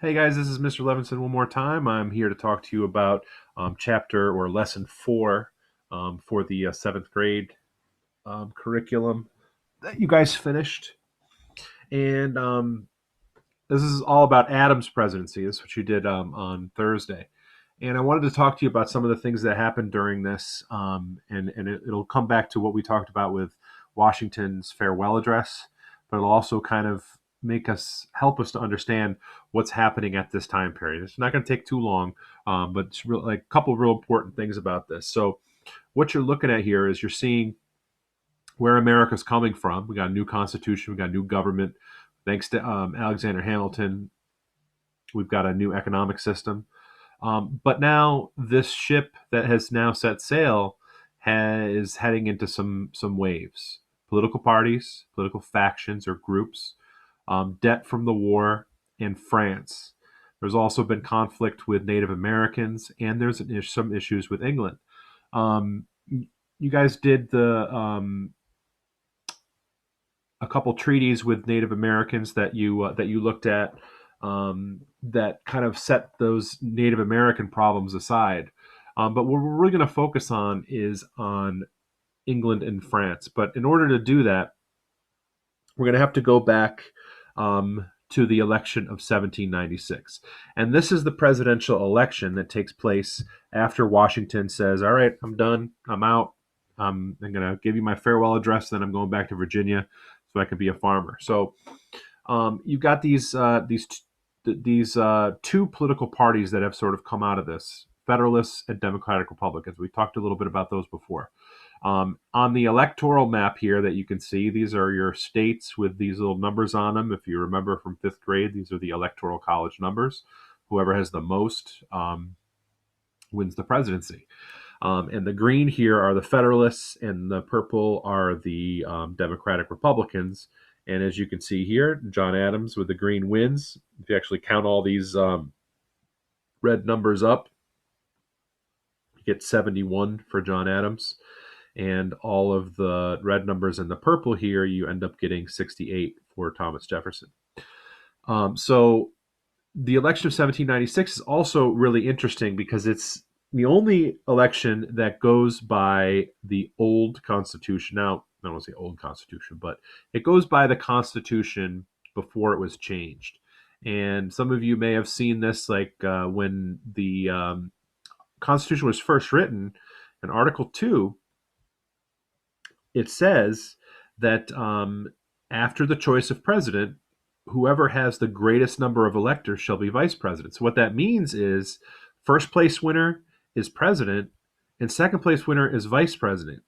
Hey guys, this is Mr. Levinson one more time. I'm here to talk to you about chapter or lesson 4 for the seventh grade curriculum that you guys finished. And this is all about Adams' presidency. This is what you did on Thursday. And I wanted to talk to you about some of the things that happened during this, it'll come back to what we talked about with Washington's farewell address, but it'll also kind of help us to understand what's happening at this time period. It's not going to take too long, but it's like a couple of real important things about this. So, what you're looking at here is you're seeing where America's coming from. We got a new constitution, we got a new government. Thanks to Alexander Hamilton, we've got a new economic system. But now this ship that has now set sail is heading into some waves. Political parties, political factions or groups, debt from the war, and France. There's also been conflict with Native Americans, and there's some issues with England. Um, you guys did a couple treaties with Native Americans that you looked at that kind of set those Native American problems aside. But what we're really going to focus on is on England and France. But in order to do that, we're going to have to go back to the election of 1796. And this is the presidential election that takes place after Washington says, all right, I'm done. I'm out. I'm going to give you my farewell address. Then I'm going back to Virginia so I can be a farmer. So you've got these two political parties that have sort of come out of this: Federalists and Democratic Republicans. We talked a little bit about those before. On the electoral map here that you can see, these are your states with these little numbers on them. If you remember from fifth grade, these are the electoral college numbers. Whoever has the most wins the presidency. And the green here are the Federalists, and the purple are the Democratic Republicans. And as you can see here, John Adams with the green wins. If you actually count all these red numbers up, you get 71 for John Adams. And all of the red numbers in the purple here, you end up getting 68 for Thomas Jefferson. So the election of 1796 is also really interesting because it's the only election that goes by the old Constitution. Now, I don't want to say old Constitution, but it goes by the Constitution before it was changed. And some of you may have seen this, like when the Constitution was first written, in Article 2, it says that after the choice of president, whoever has the greatest number of electors shall be vice president. So what that means is first place winner is president, and second place winner is vice president.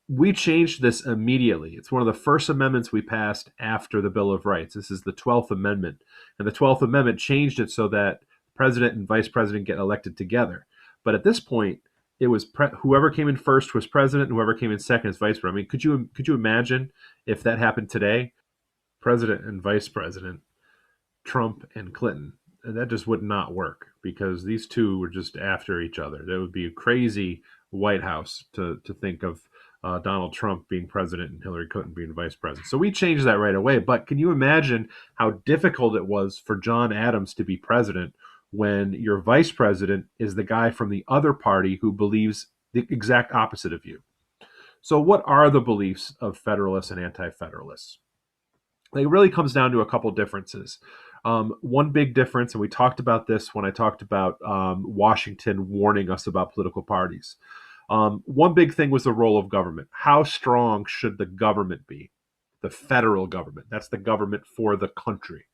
We changed this immediately. It's one of the first amendments we passed after the Bill of Rights. This is the 12th Amendment. And the 12th Amendment changed it so that president and vice president get elected together. But at this point, it was whoever came in first was president, and whoever came in second is vice president. I mean, could you imagine if that happened today? President and vice president, Trump and Clinton. And that just would not work because these two were just after each other. That would be a crazy White House to think of Donald Trump being president and Hillary Clinton being vice president. So we changed that right away. But can you imagine how difficult it was for John Adams to be president when your vice president is the guy from the other party who believes the exact opposite of you? So what are the beliefs of Federalists and Anti-Federalists? It really comes down to a couple differences. One big difference, and we talked about this when I talked about Washington warning us about political parties. One big thing was the role of government. How strong should the government be? The federal government. That's the government for the country.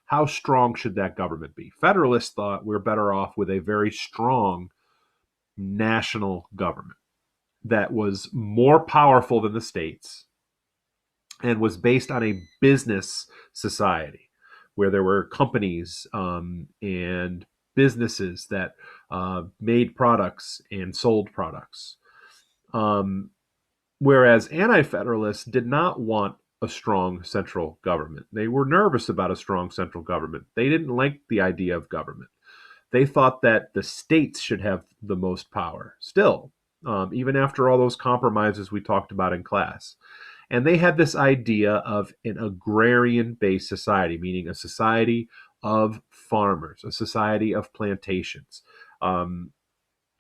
How strong should that government be? Federalists thought we're better off with a very strong national government that was more powerful than the states and was based on a business society where there were companies and businesses that made products and sold products. Whereas Anti-Federalists did not want a strong central government. They were nervous about a strong central government. They didn't like the idea of government. They thought that the states should have the most power still, even after all those compromises we talked about in class. And they had this idea of an agrarian-based society, meaning a society of farmers, a society of plantations,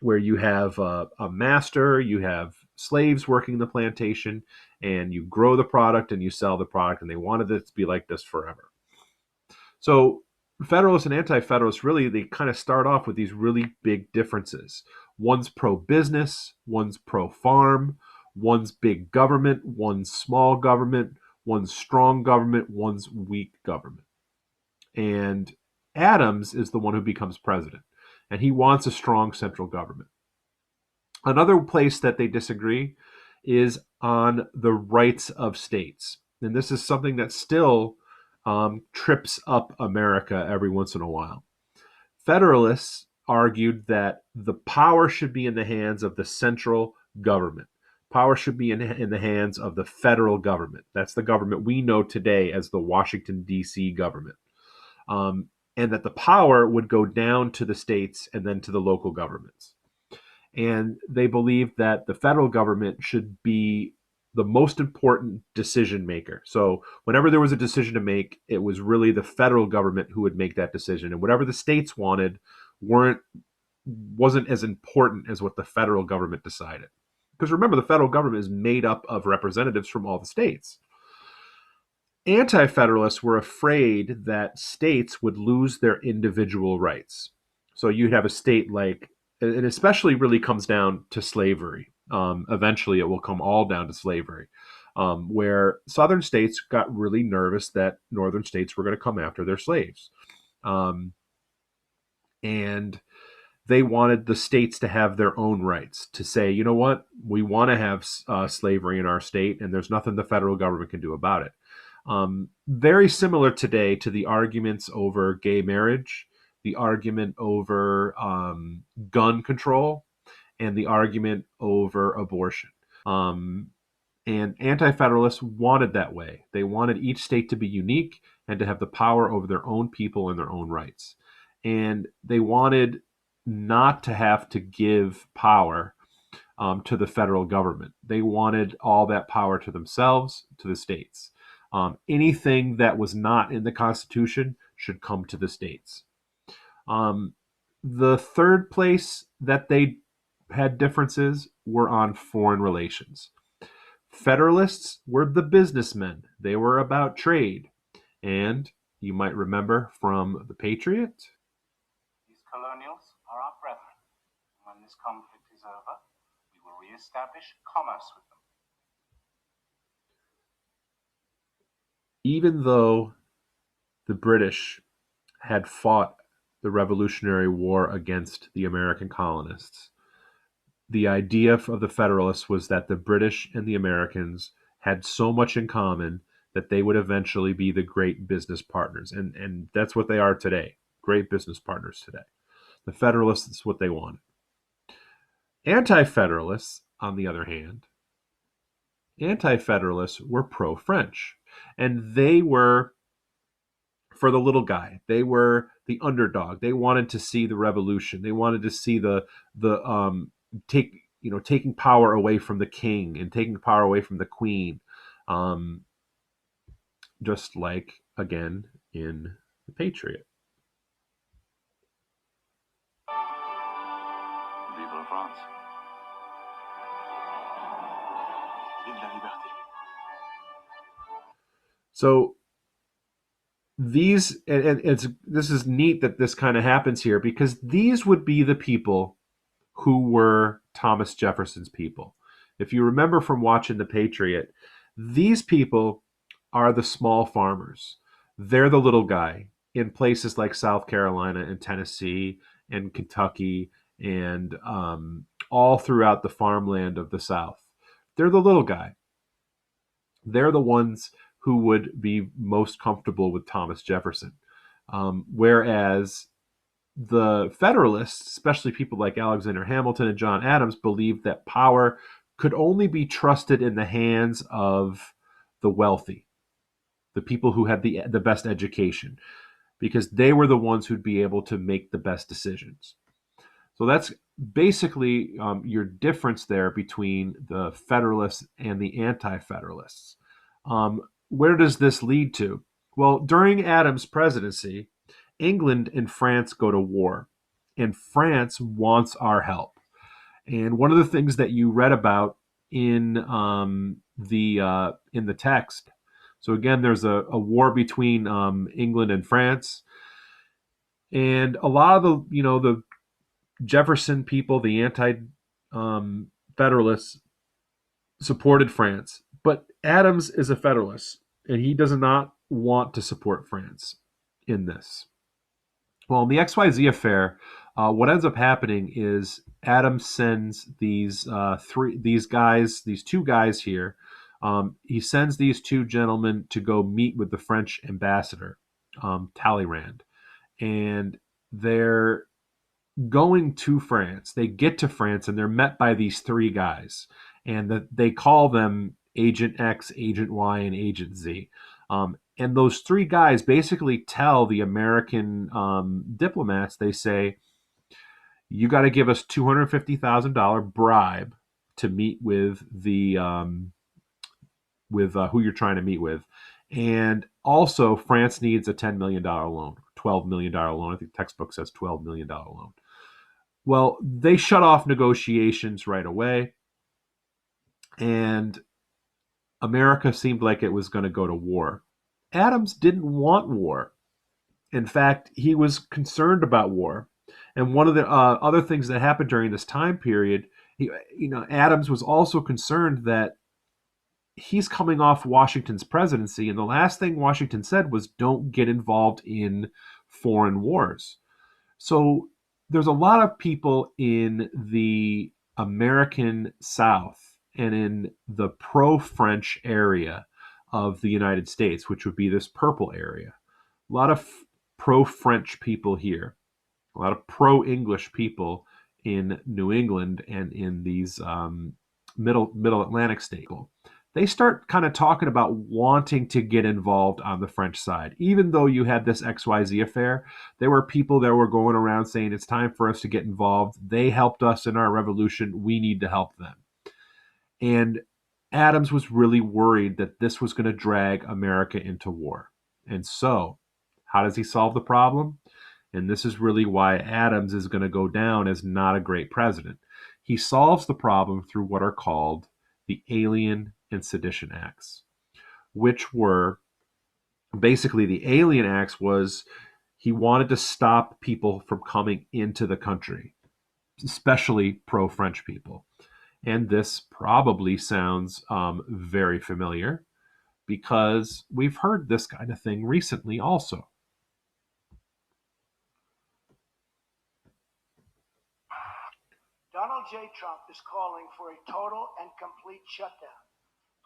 where you have a master, you have slaves working the plantation, and you grow the product and you sell the product, and they wanted it to be like this forever. So Federalists and Anti-Federalists, really, they kind of start off with these really big differences. One's pro-business, one's pro-farm, one's big government, one's small government, one's strong government, one's weak government. And Adams is the one who becomes president, and he wants a strong central government. Another place that they disagree is on the rights of states. And this is something that still trips up America every once in a while. Federalists argued that the power should be in the hands of the central government. Power should be in the hands of the federal government. That's the government we know today as the Washington, D.C. government. And that the power would go down to the states and then to the local governments. And they believed that the federal government should be the most important decision maker. So whenever there was a decision to make, it was really the federal government who would make that decision. And whatever the states wanted wasn't as important as what the federal government decided. Because remember, the federal government is made up of representatives from all the states. Anti-Federalists were afraid that states would lose their individual rights. So you'd have a state like, it especially really comes down to slavery. Eventually, it will come all down to slavery, where southern states got really nervous that northern states were going to come after their slaves. And they wanted the states to have their own rights, to say, you know what, we want to have slavery in our state, and there's nothing the federal government can do about it. Very similar today to the arguments over gay marriage, the argument over gun control, and the argument over abortion. And Anti-Federalists wanted that way. They wanted each state to be unique and to have the power over their own people and their own rights. And they wanted not to have to give power to the federal government. They wanted all that power to themselves, to the states. Anything that was not in the Constitution should come to the states. The third place that they had differences were on foreign relations. Federalists were the businessmen. They were about trade. And you might remember from The Patriot. These colonials are our brethren. When this conflict is over, we will reestablish commerce with them. Even though the British had fought the Revolutionary War against the American colonists, the idea of the Federalists was that the British and the Americans had so much in common that they would eventually be the great business partners. And that's what they are today, great business partners today. The Federalists, is what they wanted. Anti-Federalists, on the other hand, Anti-Federalists were pro-French. And they were for the little guy. They were the underdog. They wanted to see the revolution. They wanted to see taking power away from the king and taking power away from the queen, just like again in The Patriot. Vive la France. Vive la liberté. So these, and this is neat that this kind of happens here, because these would be the people who were Thomas Jefferson's people. If you remember from watching The Patriot, these people are the small farmers. They're the little guy in places like South Carolina and Tennessee and Kentucky and all throughout the farmland of the South. They're the little guy. They're the ones who would be most comfortable with Thomas Jefferson. Whereas the Federalists, especially people like Alexander Hamilton and John Adams, believed that power could only be trusted in the hands of the wealthy, the people who had the best education, because they were the ones who'd be able to make the best decisions. So that's basically your difference there between the Federalists and the Anti-Federalists. Where does this lead to? Well, during Adams' presidency, England and France go to war, and France wants our help. And one of the things that you read about in the text. So again, there's a war between England and France, and a lot of the Jefferson people, the anti federalists, supported France. But Adams is a federalist, and he does not want to support France in this. Well, in the XYZ affair, what ends up happening is Adams sends these two guys here. He sends these two gentlemen to go meet with the French ambassador, Talleyrand, and they're going to France. They get to France and they're met by these three guys, and they call them Agent X, Agent Y, and Agent Z. And those three guys basically tell the American diplomats, they say, you got to give us $250,000 bribe to meet with who you're trying to meet with, and also France needs a $10 million loan, $12 million loan. I think the textbook says $12 million loan. Well, they shut off negotiations right away, and America seemed like it was going to go to war. Adams didn't want war. In fact, he was concerned about war. And one of the other things that happened during this time period, Adams was also concerned that he's coming off Washington's presidency, and the last thing Washington said was, "Don't get involved in foreign wars." So there's a lot of people in the American South and in the pro-French area of the United States, which would be this purple area. A lot of pro-French people here, a lot of pro-English people in New England and in these middle Atlantic states. They start kind of talking about wanting to get involved on the French side. Even though you had this XYZ affair, there were people that were going around saying it's time for us to get involved. They helped us in our revolution. We need to help them. And Adams was really worried that this was going to drag America into war. And so, how does he solve the problem? And this is really why Adams is going to go down as not a great president. He solves the problem through what are called the Alien and Sedition Acts, which were basically, the Alien Acts was he wanted to stop people from coming into the country, especially pro-French people. And this probably sounds very familiar because we've heard this kind of thing recently also. Donald J. Trump is calling for a total and complete shutdown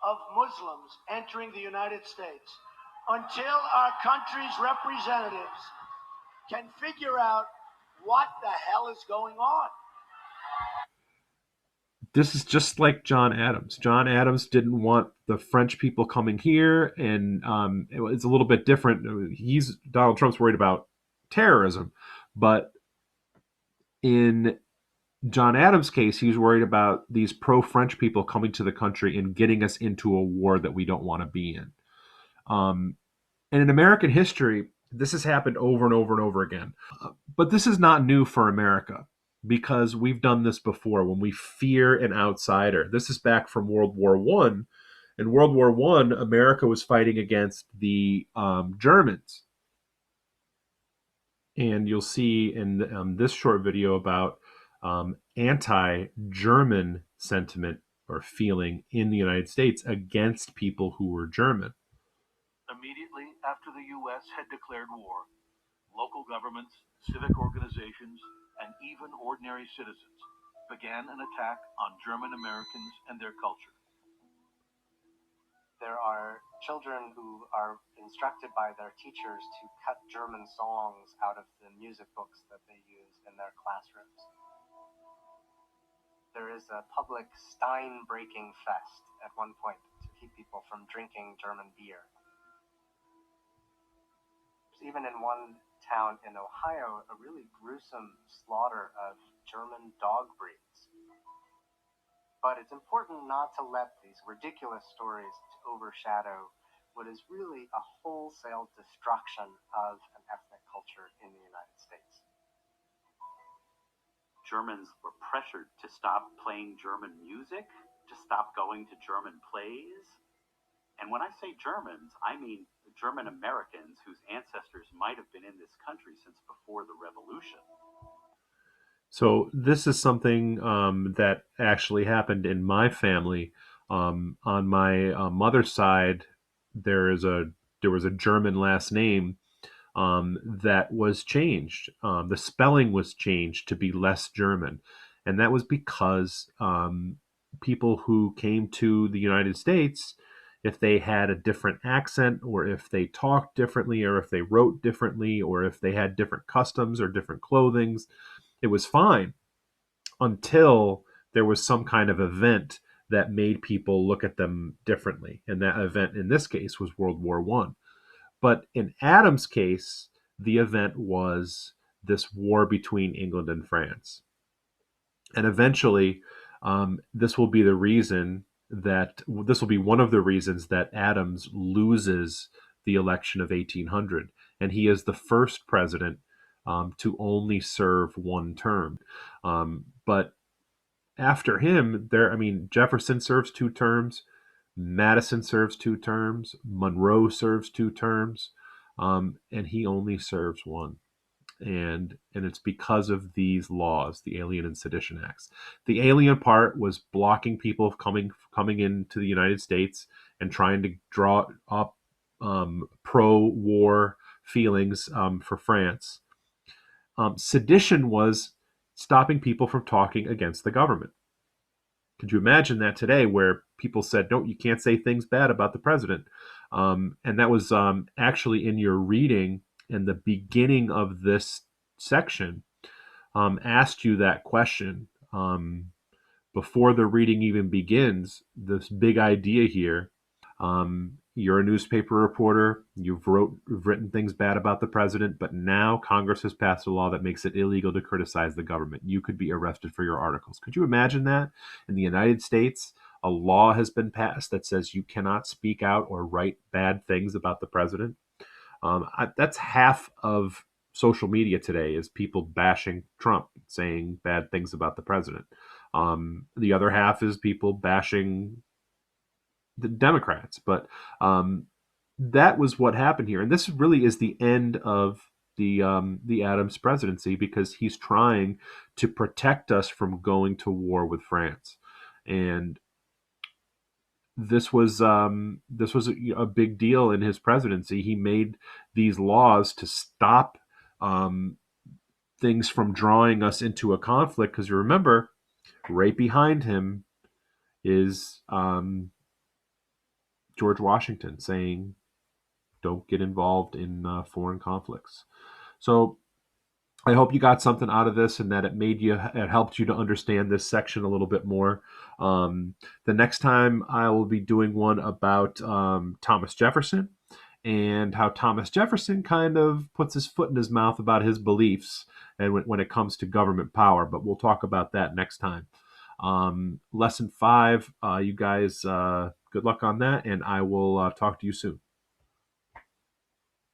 of Muslims entering the United States until our country's representatives can figure out what the hell is going on. This is just like John Adams. John Adams didn't want the French people coming here, and it's a little bit different. Donald Trump's worried about terrorism, but in John Adams' case, he was worried about these pro-French people coming to the country and getting us into a war that we don't want to be in. And in American history, this has happened over and over and over again. But this is not new for America because we've done this before when we fear an outsider. This is back from World War One. In World War One, America was fighting against the Germans. And you'll see in this short video about anti-German sentiment or feeling in the United States against people who were German. Immediately after the U.S. had declared war, local governments, civic organizations, and even ordinary citizens began an attack on German Americans and their culture. There are children who are instructed by their teachers to cut German songs out of the music books that they use in their classrooms. There is a public Stein-breaking fest at one point to keep people from drinking German beer. There's even in one town in Ohio a really gruesome slaughter of German dog breeds. But it's important not to let these ridiculous stories overshadow what is really a wholesale destruction of an ethnic culture. culture in the United States. Germans were pressured to stop playing German music, to stop going to German plays. And when I say Germans, I mean German Americans whose ancestors might have been in this country since before the revolution. So this is something that actually happened in my family. On my mother's side, there is a there was a German last name that was changed. The spelling was changed to be less German, and that was because people who came to the United States, if they had a different accent, or if they talked differently, or if they wrote differently, or if they had different customs or different clothings, it was fine until there was some kind of event that made people look at them differently. And that event in this case was World War One. But in Adam's case, the event was this war between England and France. And eventually, this will be the reason that this will be one of the reasons that Adams loses the election of 1800. And he is the first president to only serve one term. But after him, Jefferson serves 2 terms, Madison serves 2 terms, Monroe serves 2 terms, and he only serves one. And it's because of these laws, the Alien and Sedition Acts. The alien part was blocking people coming into the United States and trying to draw up pro-war feelings for France. Sedition was stopping people from talking against the government. Could you imagine that today, where people said, "No, you can't say things bad about the president"? And that was actually in your reading in the beginning of this section, asked you that question before the reading even begins. This big idea here. You're a newspaper reporter. You've written things bad about the president, but now Congress has passed a law that makes it illegal to criticize the government. You could be arrested for your articles. Could you imagine that? In the United States, a law has been passed that says you cannot speak out or write bad things about the president. That's half of social media today, is people bashing Trump, saying bad things about the president. The other half is people bashing the Democrats. But that was what happened here, and this really is the end of the Adams presidency, because he's trying to protect us from going to war with France. And this was a big deal in his presidency. He made these laws to stop things from drawing us into a conflict, because you remember, right behind him is George Washington saying, "Don't get involved in foreign conflicts." So I hope you got something out of this, and that it helped you to understand this section a little bit more. The next time I will be doing one about Thomas Jefferson, and how Thomas Jefferson kind of puts his foot in his mouth about his beliefs and when it comes to government power. But we'll talk about that next time. Lesson 5, you guys, good luck on that, and I will talk to you soon.